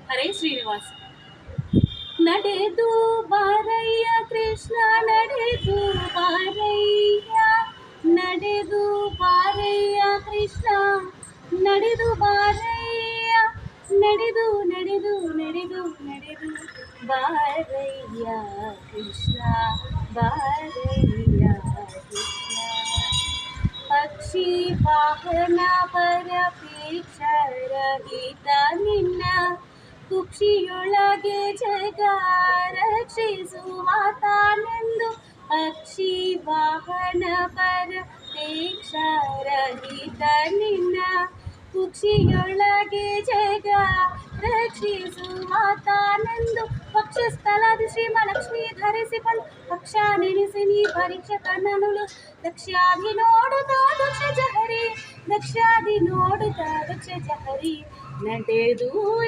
ಹರೇ ಶ್ರೀನಿವಾಸ. ನಡೆದು ಬಾರಯ್ಯ ಕೃಷ್ಣ, ನಡೆದು ಬಾರಯ್ಯ, ನಡೆದು ಬಾರಯ್ಯ ಕೃಷ್ಣ, ನಡೆದು ಬಾರಯ್ಯ, ನಡೆದು ನಡೆದು ನಡೆದು ನಡೆದು ಬಾರಯ್ಯ ಕೃಷ್ಣ, ಬಾರಯ್ಯ ಕೃಷ್ಣ. ಪಕ್ಷಿ ವಾಹನ ಪರಪೇಕ್ಷರಹಿತ ನಿನ್ನ, ಕುಕ್ಷಿಯೊಳಗೆ ಜಗ ರಕ್ಷಿಸುವ ತಾನೆಂದು. ಪಕ್ಷಿ ವಾಹನ ಪರಪೇಕ್ಷರಹಿತ ನಿನ್ನ, ಕುಕ್ಷಿಯೊಳಗೆ ಜಗ ರಕ್ಷಿಸುವ ತಾನೆಂದು. ವಕ್ಷಸ್ಥಳದ ಶ್ರೀಮಲಕ್ಷ್ಮಿ ಧರಿಸಿಕೊಂಡು ಪಕ್ಷ ನೆನೆಸಿ ನೀ ಪರೀಕ್ಷಕನನುಳು. ದಕ್ಷಾದಿ ನೋಡುತ್ತ ದಕ್ಷ ಜಹರಿ, ದಕ್ಷಾದಿ ನೋಡುತ್ತ ದಕ್ಷ ಜಹರಿ, ನಡೆದು